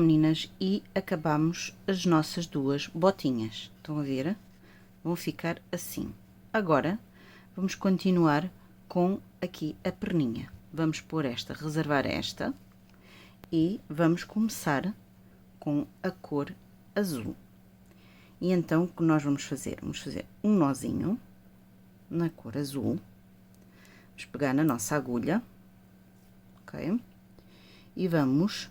meninas, e acabamos as nossas duas botinhas. Estão a ver? Vão ficar assim. Agora, vamos continuar com aqui a perninha. Vamos pôr esta, reservar esta, e vamos começar com a cor azul. E então, o que nós vamos fazer? Vamos fazer um nozinho na cor azul. Vamos pegar na nossa agulha, ok? E vamos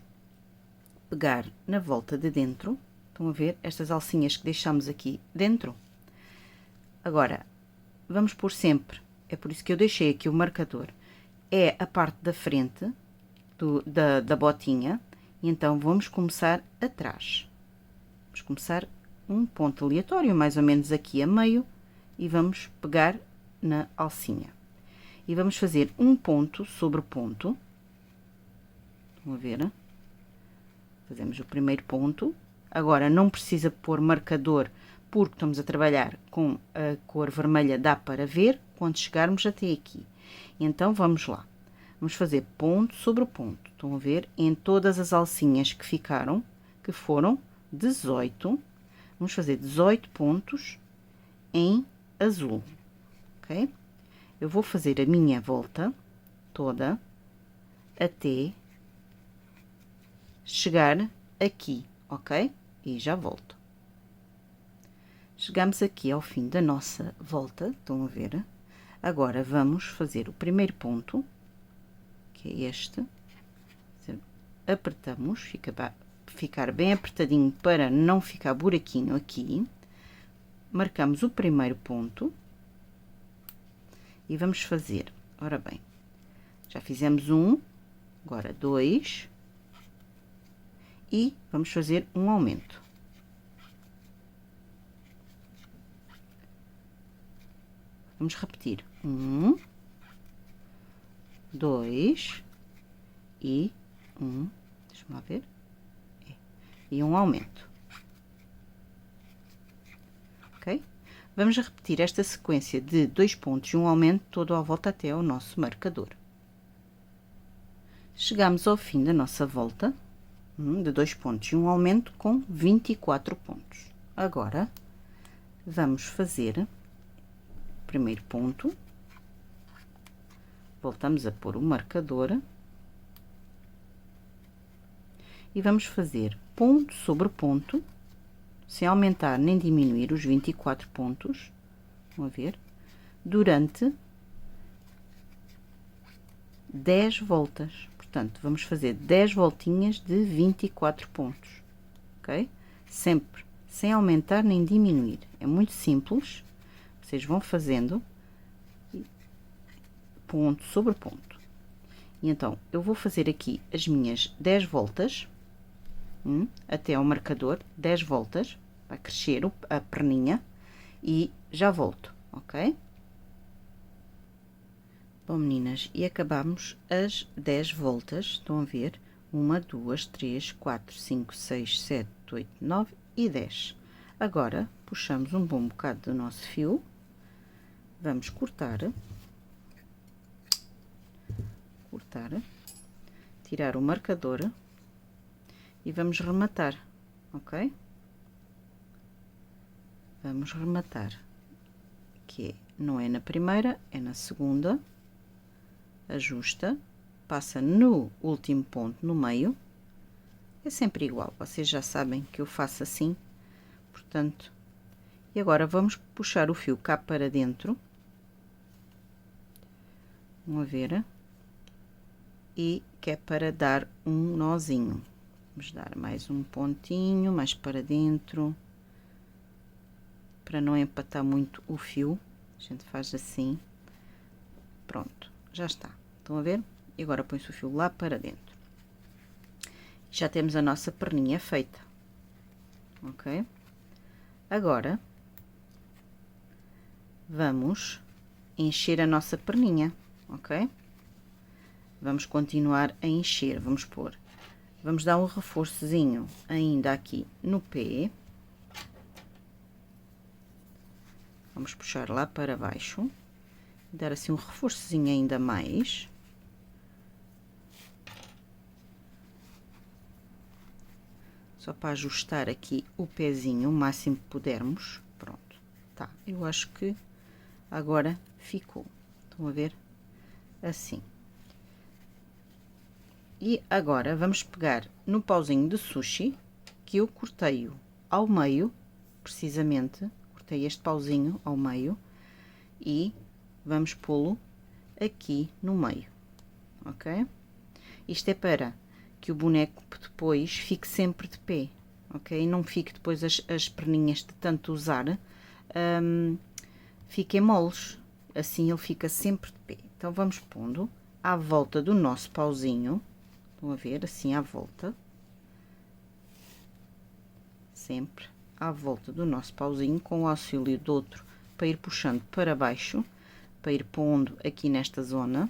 pegar na volta de dentro. Estão a ver estas alcinhas que deixamos aqui dentro? Agora, vamos pôr sempre, é por isso que eu deixei aqui o marcador, é a parte da frente da botinha, e então vamos começar atrás. Vamos começar um ponto aleatório, mais ou menos aqui a meio, e vamos pegar na alcinha. E vamos fazer um ponto sobre ponto. Estão a ver? Fazemos o primeiro ponto. Agora, não precisa pôr marcador, porque estamos a trabalhar com a cor vermelha, dá para ver quando chegarmos até aqui. Então, vamos lá. Vamos fazer ponto sobre ponto. Estão a ver? Em todas as alcinhas que ficaram, que foram 18, vamos fazer 18 pontos em azul, ok? Eu vou fazer a minha volta toda até chegar aqui, ok? E já volto. Chegamos aqui ao fim da nossa volta, estão a ver? Agora, vamos fazer o primeiro ponto, que é este. Apertamos, ficar bem apertadinho para não ficar buraquinho aqui. Marcamos o primeiro ponto. E vamos fazer, ora bem, já fizemos um, agora 2. E vamos fazer um aumento. Vamos repetir. 1, 2 e 1. Deixa-me lá ver. E um aumento. Ok? Vamos repetir esta sequência de 2 pontos e um aumento todo à volta até ao nosso marcador. Chegamos ao fim da nossa volta de 2 pontos e um aumento com 24 pontos. Agora, vamos fazer o primeiro ponto, voltamos a pôr o marcador e vamos fazer ponto sobre ponto, sem aumentar nem diminuir os 24 pontos, vão ver, durante 10 voltas. Portanto, vamos fazer 10 voltinhas de 24 pontos, ok? Sempre, sem aumentar nem diminuir. É muito simples. Vocês vão fazendo ponto sobre ponto. E então, eu vou fazer aqui as minhas 10 voltas, até ao marcador, 10 voltas, vai crescer a perninha, e já volto, ok? Bom, meninas, e acabamos as 10 voltas, estão a ver? 1, 2, 3, 4, 5, 6, 7, 8, 9 e 10. Agora, puxamos um bom bocado do nosso fio, vamos cortar, tirar o marcador e vamos rematar, ok? Vamos rematar, que não é na primeira, é na segunda. Ajusta, passa no último ponto no meio, é sempre igual, vocês já sabem que eu faço assim, portanto, e agora vamos puxar o fio cá para dentro, vão ver, e que é para dar um nozinho, vamos dar mais um pontinho, mais para dentro, para não empatar muito o fio, a gente faz assim, pronto, já está. Estão a ver? E agora põe-se o fio lá para dentro. Já temos a nossa perninha feita. Ok? Agora, vamos encher a nossa perninha. Ok? Vamos continuar a encher. Vamos dar um reforçozinho ainda aqui no pé. Vamos puxar lá para baixo. Dar assim um reforçozinho ainda mais. só para ajustar aqui o pezinho o máximo que pudermos. Pronto, tá, eu acho que agora ficou, estão a ver? Assim. E agora vamos pegar no pauzinho de sushi, que eu cortei-o ao meio, precisamente, cortei este pauzinho ao meio, e vamos pô-lo aqui no meio, ok? Isto é para que o boneco depois fique sempre de pé, ok? Não fique depois as perninhas de tanto usar, fiquem moles, assim ele fica sempre de pé. Então vamos pondo à volta do nosso pauzinho, estão a ver, assim à volta, sempre à volta do nosso pauzinho, com o auxílio do outro, para ir puxando para baixo, para ir pondo aqui nesta zona.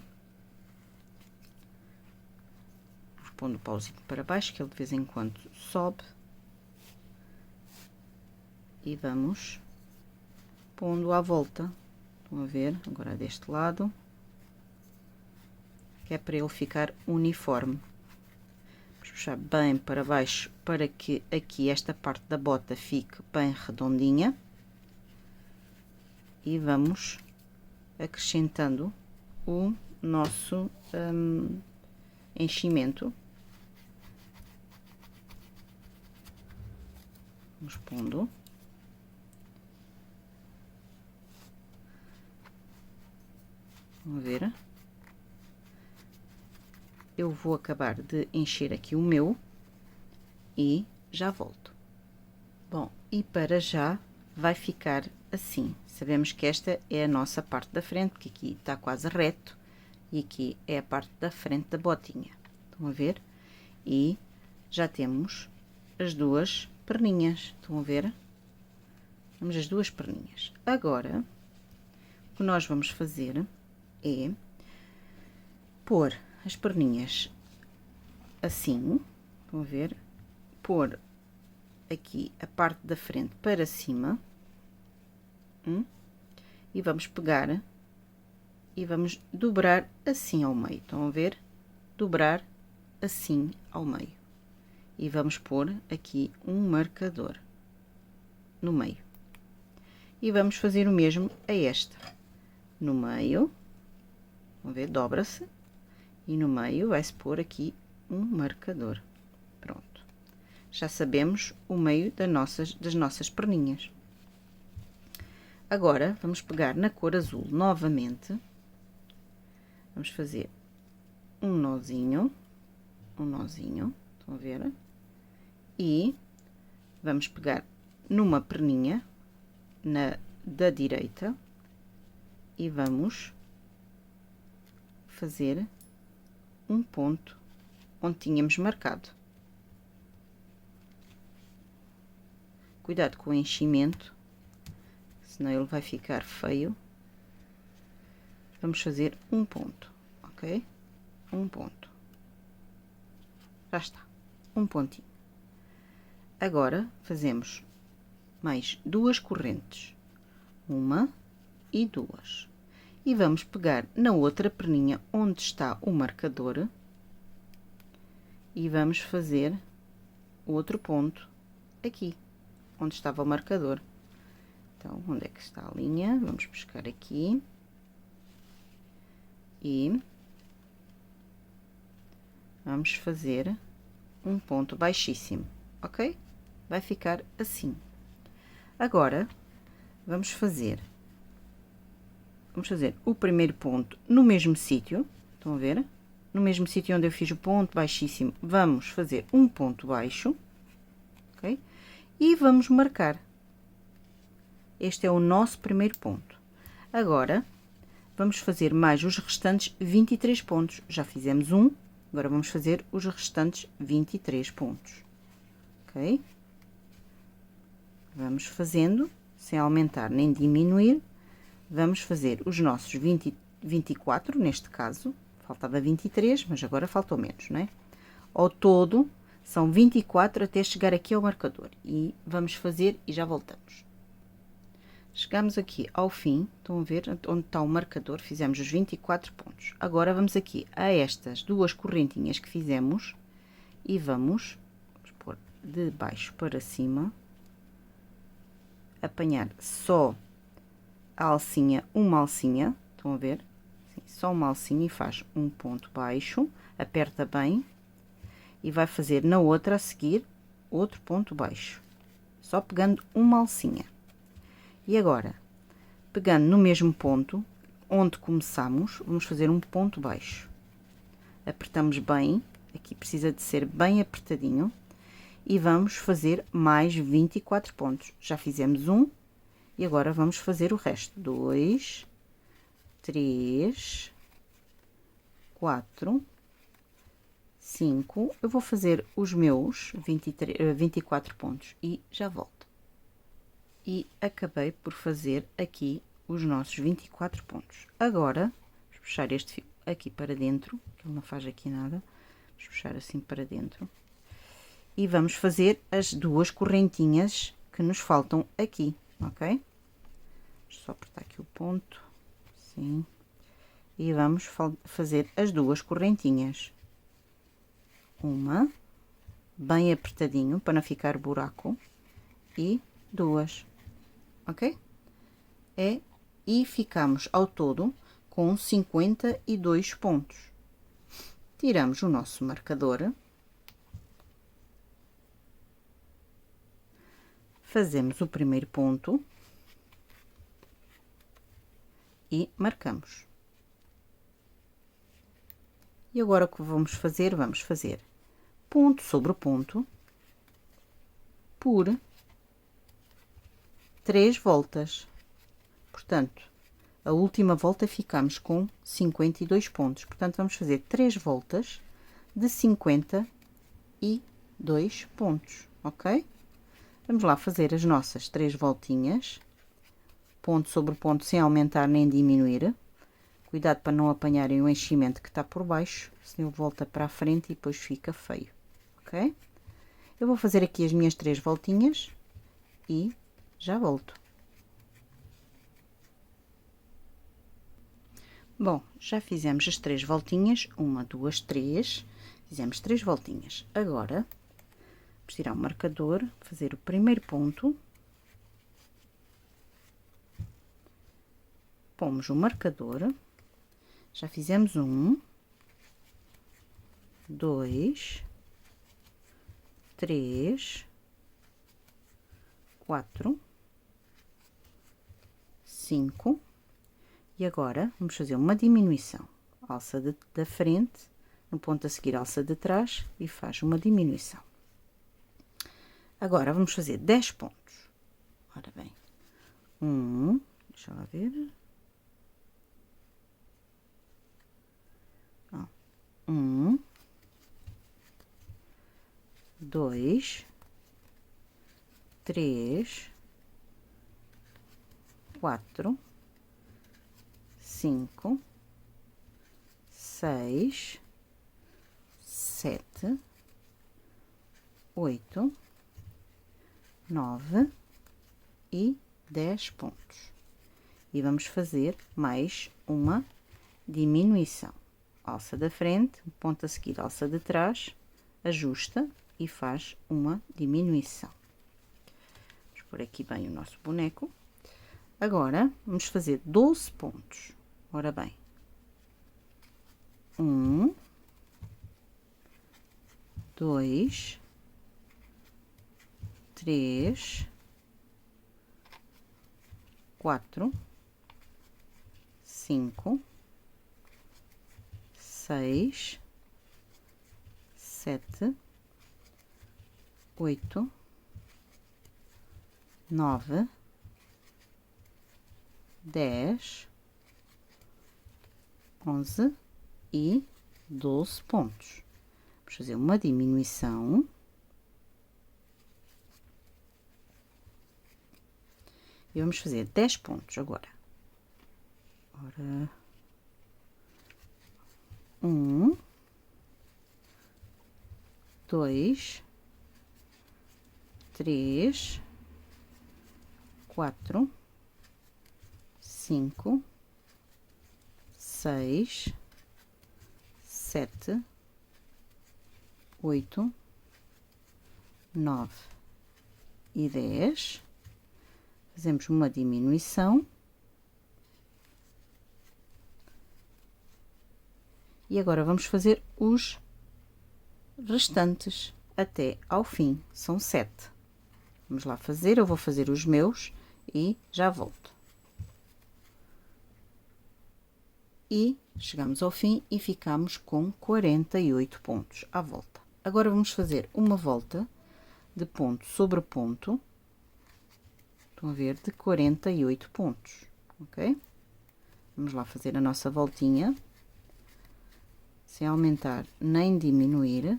Pondo o pauzinho para baixo, que ele de vez em quando sobe. E vamos pondo à volta. Estão a ver? Agora deste lado. Que é para ele ficar uniforme. Vamos puxar bem para baixo, para que aqui esta parte da bota fique bem redondinha. E vamos acrescentando o nosso enchimento. Vamos pondo. Vamos ver. Eu vou acabar de encher aqui o meu e já volto. Bom, e para já vai ficar assim. Sabemos que esta é a nossa parte da frente, que aqui está quase reto, e aqui é a parte da frente da botinha. Estão a ver? E já temos as duas perninhas, estão a ver? Temos as duas perninhas. Agora, o que nós vamos fazer é pôr as perninhas assim, estão a ver? Pôr aqui a parte da frente para cima, e vamos pegar e vamos dobrar assim ao meio, estão a ver? Dobrar assim ao meio. E vamos pôr aqui um marcador no meio. E vamos fazer o mesmo a esta. No meio, vamos ver, dobra-se. E no meio vai-se pôr aqui um marcador. Pronto. Já sabemos o meio das nossas perninhas. Agora, vamos pegar na cor azul novamente. Vamos fazer um nozinho. Estão a ver? E vamos pegar numa perninha da direita e vamos fazer um ponto onde tínhamos marcado. Cuidado com o enchimento, senão ele vai ficar feio. Vamos fazer um ponto, ok? Um ponto. Já está, um pontinho. Agora fazemos mais duas correntes, uma e duas, e vamos pegar na outra perninha onde está o marcador e vamos fazer outro ponto aqui onde estava o marcador. Então, onde é que está a linha? Vamos buscar aqui e vamos fazer um ponto baixíssimo, ok? Vai ficar assim. Agora, vamos fazer o primeiro ponto no mesmo sítio, estão a ver? No mesmo sítio onde eu fiz o ponto baixíssimo, vamos fazer um ponto baixo, ok? E vamos marcar. Este é o nosso primeiro ponto. Agora, vamos fazer mais os restantes 23 pontos. Já fizemos um, agora vamos fazer os restantes 23 pontos, ok? Vamos fazendo, sem aumentar nem diminuir, vamos fazer os nossos 24, neste caso, faltava 23, mas agora faltou menos, não é? Ao todo, são 24 até chegar aqui ao marcador. E vamos fazer e já voltamos. Chegamos aqui ao fim, estão a ver onde está o marcador, fizemos os 24 pontos. Agora vamos aqui a estas duas correntinhas que fizemos e vamos pôr de baixo para cima, apanhar só a alcinha, uma alcinha, estão a ver? Sim, só uma alcinha e faz um ponto baixo, aperta bem e vai fazer na outra a seguir outro ponto baixo, só pegando uma alcinha. E agora, pegando no mesmo ponto onde começamos, vamos fazer um ponto baixo. Apertamos bem, aqui precisa de ser bem apertadinho, e vamos fazer mais 24 pontos. Já fizemos um e agora vamos fazer o resto. 2, 3, 4, 5. Eu vou fazer os meus 24 pontos e já volto. E acabei por fazer aqui os nossos 24 pontos. Agora, vamos puxar este fio aqui para dentro, que ele não faz aqui nada. Vamos puxar assim para dentro. E vamos fazer as duas correntinhas que nos faltam aqui, ok? Deixa só apertar aqui o ponto, assim. E vamos fazer as duas correntinhas. Uma, bem apertadinho, para não ficar buraco, e duas, ok? E ficamos ao todo com 52 pontos. Tiramos o nosso marcador. Fazemos o primeiro ponto e marcamos. E agora o que vamos fazer? Vamos fazer ponto sobre ponto por 3 voltas. Portanto, a última volta ficamos com 52 pontos. Portanto, vamos fazer 3 voltas de 52 pontos, ok? Vamos lá fazer as nossas 3 voltinhas, ponto sobre ponto, sem aumentar nem diminuir. Cuidado para não apanharem o enchimento que está por baixo, senão volta para a frente e depois fica feio, ok? Eu vou fazer aqui as minhas 3 voltinhas e já volto. Bom, já fizemos as 3 voltinhas, 1, 2, 3, fizemos 3 voltinhas. Agora, vamos tirar o marcador, fazer o primeiro ponto, pomos o marcador, já fizemos 1, 2, 3, 4, 5, e agora vamos fazer uma diminuição, alça da frente, no ponto a seguir alça de trás e faz uma diminuição. Agora vamos fazer 10 pontos. Ora bem, deixa lá ver. 1, 2, 3, 4, 5, 6, 7, 8, 9 e 10 pontos. E vamos fazer mais uma diminuição. Alça da frente, ponto a seguir, alça de trás, ajusta e faz uma diminuição. Vamos pôr aqui bem o nosso boneco. Agora, vamos fazer 12 pontos. Ora bem, 1, 2, 3, 4, 5, 6, 7, 8, 9, 10, 11 e 12 pontos. Vamos fazer uma diminuição. E vamos fazer 10 pontos agora. Ora, 1, 2, 3, 4, 5, 6, 7, 8, 9 e 10. Fazemos uma diminuição. E agora vamos fazer os restantes até ao fim. São 7. Vamos lá fazer, eu vou fazer os meus e já volto. E chegamos ao fim e ficamos com 48 pontos à volta. Agora vamos fazer uma volta de ponto sobre ponto. Estão a ver? De 48 pontos, ok? Vamos lá fazer a nossa voltinha. Sem aumentar nem diminuir.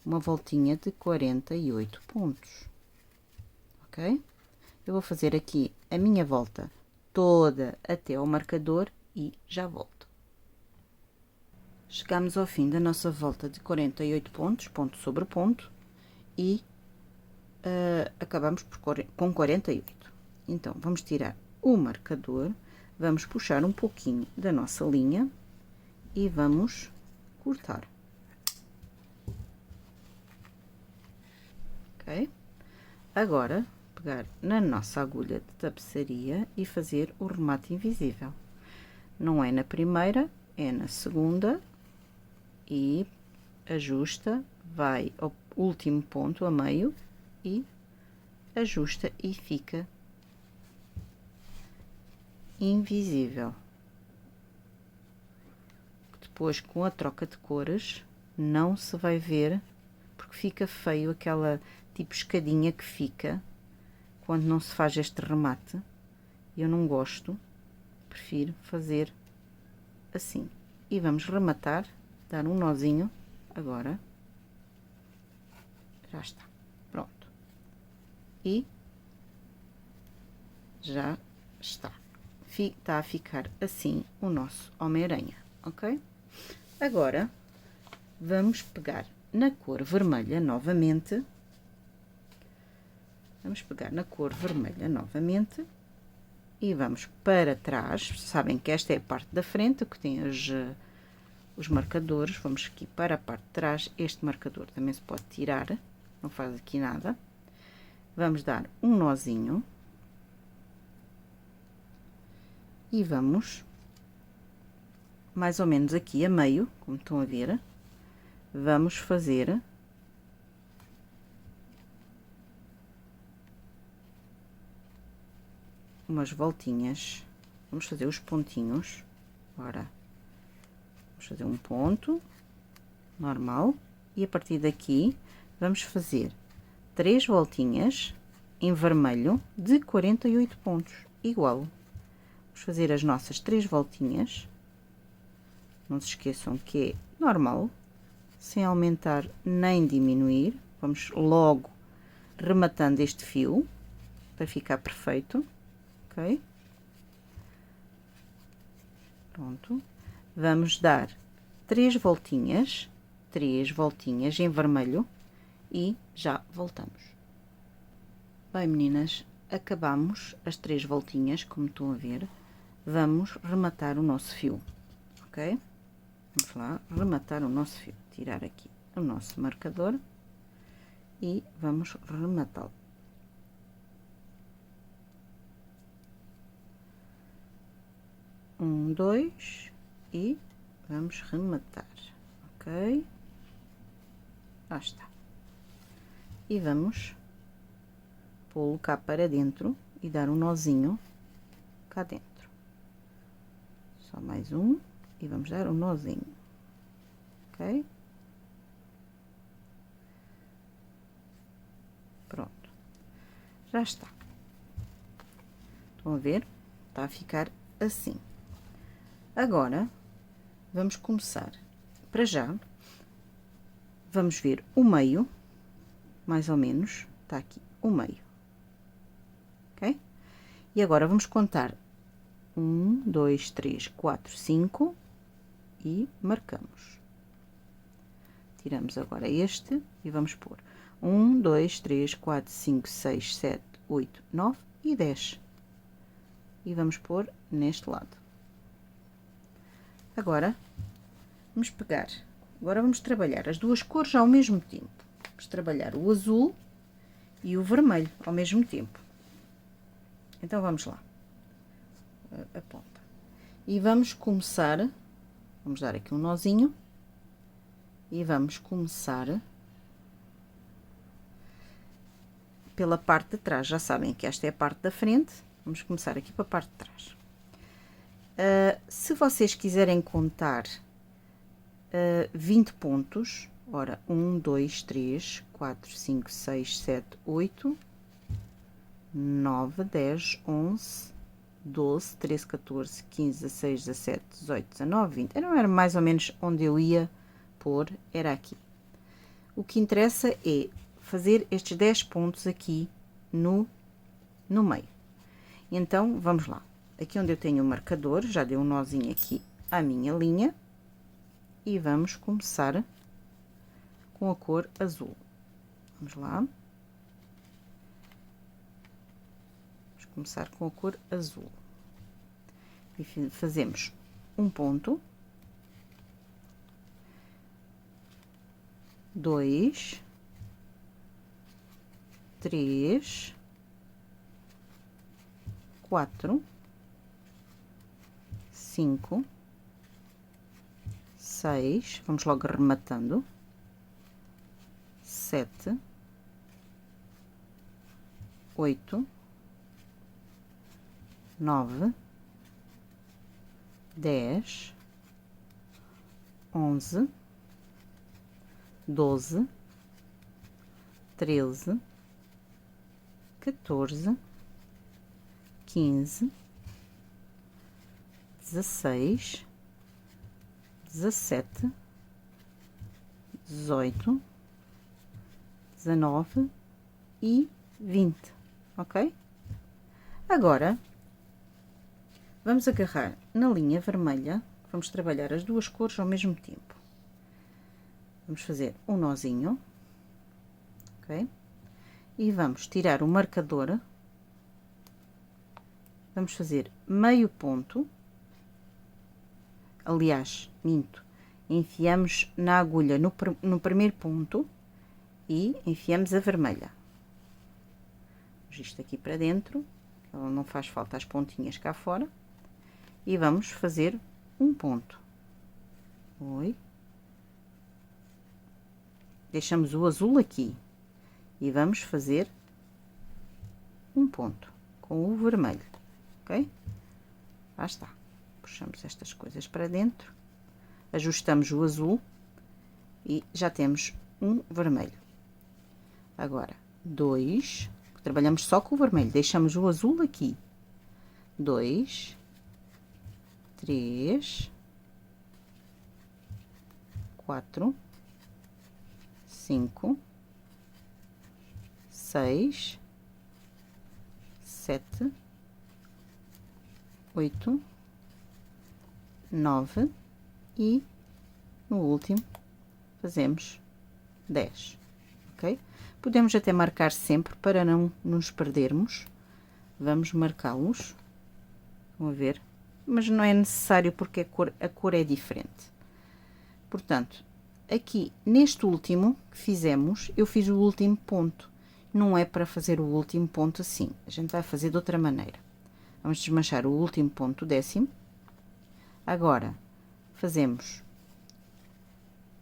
Uma voltinha de 48 pontos, ok? Eu vou fazer aqui a minha volta toda até ao marcador e já volto. Chegamos ao fim da nossa volta de 48 pontos, ponto sobre ponto, e acabamos com 48. Então, vamos tirar o marcador, vamos puxar um pouquinho da nossa linha e vamos cortar. Ok? Agora, pegar na nossa agulha de tapeçaria e fazer o remate invisível. Não é na primeira, é na segunda e ajusta, vai ao último ponto, a meio, e ajusta e fica invisível. Depois, com a troca de cores, não se vai ver, porque fica feio aquela tipo escadinha que fica quando não se faz este remate. Eu não gosto, prefiro fazer assim. E vamos rematar, dar um nozinho agora. Já está, pronto. E já está. Está a ficar assim o nosso Homem-Aranha, ok? Agora, vamos pegar na cor vermelha novamente. Vamos pegar na cor vermelha novamente e vamos para trás. Sabem que esta é a parte da frente, que tem os marcadores. Vamos aqui para a parte de trás. Este marcador também se pode tirar, não faz aqui nada. Vamos dar um nozinho e vamos mais ou menos aqui a meio, como estão a ver. Vamos fazer umas voltinhas. Vamos fazer os pontinhos. Ora, vamos fazer um ponto normal e a partir daqui vamos fazer 3 voltinhas em vermelho de 48 pontos, igual. Vamos fazer as nossas 3 voltinhas. Não se esqueçam que é normal, sem aumentar nem diminuir. Vamos logo rematando este fio para ficar perfeito. Ok? Pronto. Vamos dar 3 voltinhas em vermelho e já voltamos. Bem, meninas, acabamos as 3 voltinhas, como estão a ver. Vamos rematar o nosso fio, ok? Vamos lá rematar o nosso fio. Tirar aqui o nosso marcador e vamos rematá-lo. Um, dois e vamos rematar, ok? Já está. E vamos pô-lo cá para dentro e dar um nozinho cá dentro. Só mais um e vamos dar um nozinho, ok? Pronto, já está. Estão a ver? Está a ficar assim. Agora, vamos começar. Para já, vamos ver o meio, mais ou menos, está aqui o meio, ok? E agora vamos contar 1, 2, 3, 4, 5 e marcamos. Tiramos agora este e vamos pôr 1, 2, 3, 4, 5, 6, 7, 8, 9 e 10. E vamos pôr neste lado. Agora, vamos pegar, agora vamos trabalhar as duas cores ao mesmo tempo. Vamos trabalhar o azul e o vermelho ao mesmo tempo. Então, vamos lá. A ponta. E vamos começar, vamos dar aqui um nozinho. E vamos começar pela parte de trás. Já sabem que esta é a parte da frente. Vamos começar aqui para a parte de trás. Se vocês quiserem contar 20 pontos, ora, 1, 2, 3, 4, 5, 6, 7, 8, 9, 10, 11, 12, 13, 14, 15, 16, 17, 18, 19, 20. Não era mais ou menos onde eu ia pôr, era aqui. O que interessa é fazer estes 10 pontos aqui no meio. Então, vamos lá. Aqui onde eu tenho o marcador, já dei um nozinho aqui à minha linha. E vamos começar com a cor azul. Vamos lá. Vamos começar com a cor azul. E fazemos um ponto. 2, 3, 4, 5, 6, vamos logo arrematando, 7, 8, 9, 10, 11, 12, 13, 14, 15, 16, 17, 18, 19 e 20, ok? Agora, vamos agarrar na linha vermelha, vamos trabalhar as duas cores ao mesmo tempo. Vamos fazer um nozinho, ok? E vamos tirar o marcador, vamos fazer meio ponto, aliás, minto, enfiamos na agulha no primeiro ponto e enfiamos a vermelha. Vamos isto aqui para dentro, ela não faz falta as pontinhas cá fora, e vamos fazer um ponto. Oi. Deixamos o azul aqui e vamos fazer um ponto com o vermelho, ok? Lá está. Puxamos estas coisas para dentro, ajustamos o azul e já temos um vermelho. Agora, 2, trabalhamos só com o vermelho, deixamos o azul aqui. 2, 3, 4, 5, 6, 7, 8, 9 e no último fazemos 10, ok? Podemos até marcar sempre para não nos perdermos. Vamos marcá-los, vão ver, mas não é necessário porque a cor é diferente. Portanto, aqui neste último que fizemos, eu fiz o último ponto. Não é para fazer o último ponto assim, a gente vai fazer de outra maneira. Vamos desmanchar o último ponto, décimo. Agora, fazemos,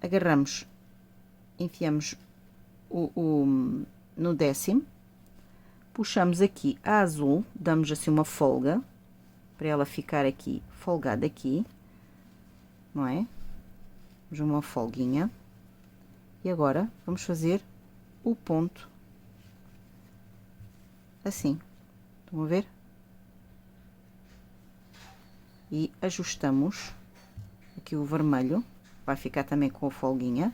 agarramos, enfiamos no décimo, puxamos aqui a azul, damos assim uma folga, para ela ficar aqui, folgada aqui, não é? Damos uma folguinha. E agora, vamos fazer o ponto, assim, estão a ver? E ajustamos aqui o vermelho, vai ficar também com a folguinha.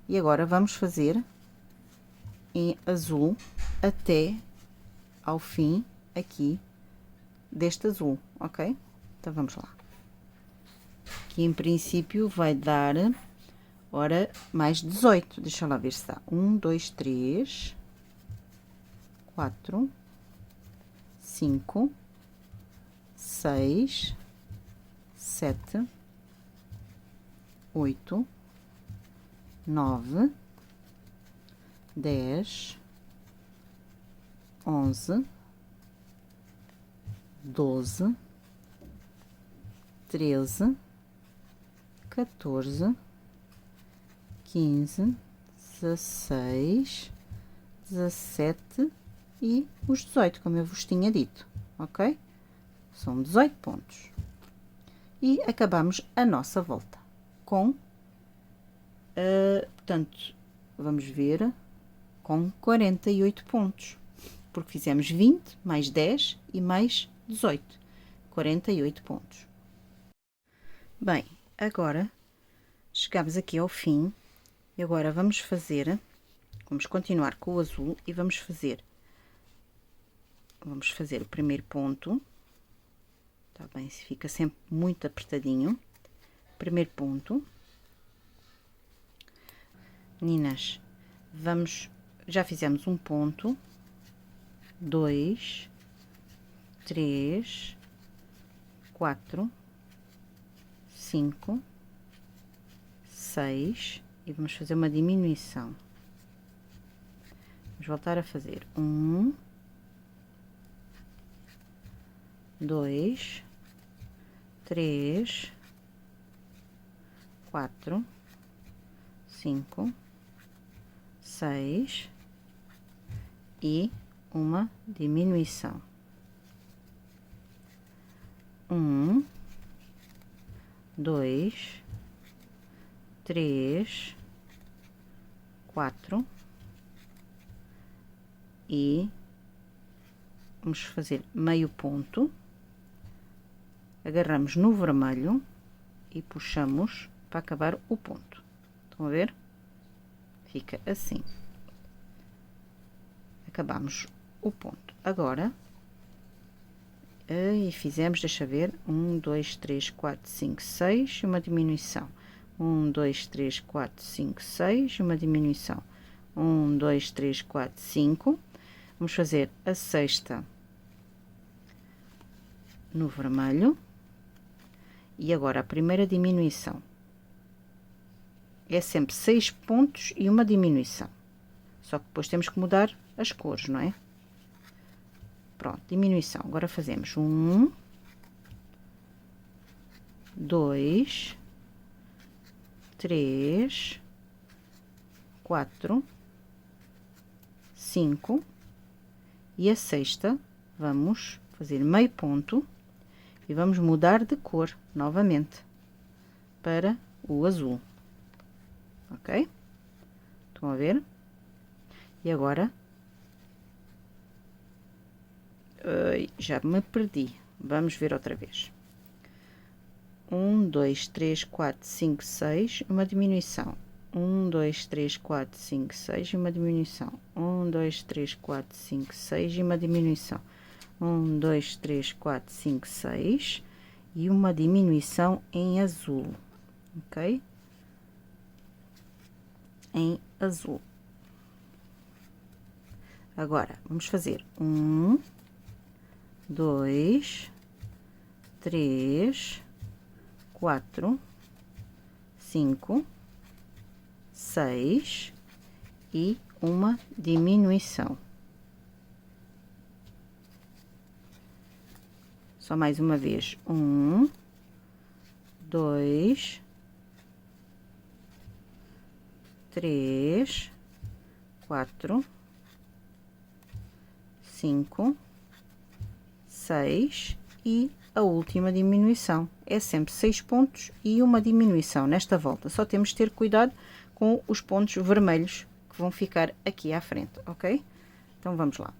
E agora vamos fazer em azul até ao fim aqui deste azul, ok? Então vamos lá. Aqui em princípio vai dar, ora, mais 18. Deixa lá ver se dá. 1, 2, 3, 4, 5, 6, 7, 8, 9, 10, 11, 12, 13, 14, 15, 16, 17 e os 18, como eu vos tinha dito, ok? São 18 pontos. E acabamos a nossa volta com, portanto, vamos ver, com 48 pontos, porque fizemos 20 mais 10 e mais 18, 48 pontos. Bem, agora chegamos aqui ao fim e agora vamos continuar com o azul e vamos fazer o primeiro ponto, tá bem? Se fica sempre muito apertadinho. Primeiro ponto, meninas, já fizemos um ponto, 2, 3, 4, 5, 6 e vamos fazer uma diminuição. Vamos voltar a fazer 1, 2, 3, 4, 5, 6 e uma diminuição. 1, 2, 3, 4 e vamos fazer meio ponto, agarramos no vermelho e puxamos para acabar o ponto. Estão a ver? Fica assim. Acabamos o ponto. Agora, e fizemos, deixa ver, 1, 2, 3, 4, 5, 6 e uma diminuição. 1, 2, 3, 4, 5, 6 e uma diminuição. 1, 2, 3, 4, 5. Vamos fazer a sexta no vermelho. E agora a primeira diminuição. É sempre 6 pontos e uma diminuição. Só que depois temos que mudar as cores, não é? Pronto, diminuição. Agora fazemos 1, 2, 3, 4, 5 e a sexta vamos fazer meio ponto e vamos mudar de cor novamente para o azul, ok? Estão a ver? E agora já me perdi, vamos ver outra vez. 1, 2, 3, 4, 5, 6, uma diminuição. 1, 2, 3, 4, 5, 6 e uma diminuição. 1, 2, 3, 4, 5, 6 e uma diminuição. 1, 2, 3, 4, 5, 6 e uma diminuição em azul, ok? Em azul. Agora, vamos fazer 1, 2, 3, 4, 5, 6 e uma diminuição. Só mais uma vez, 1, 2, 3, 4, 5, 6 e a última diminuição. É sempre 6 pontos e uma diminuição nesta volta. Só temos de ter cuidado com os pontos vermelhos que vão ficar aqui à frente, ok? Então vamos lá.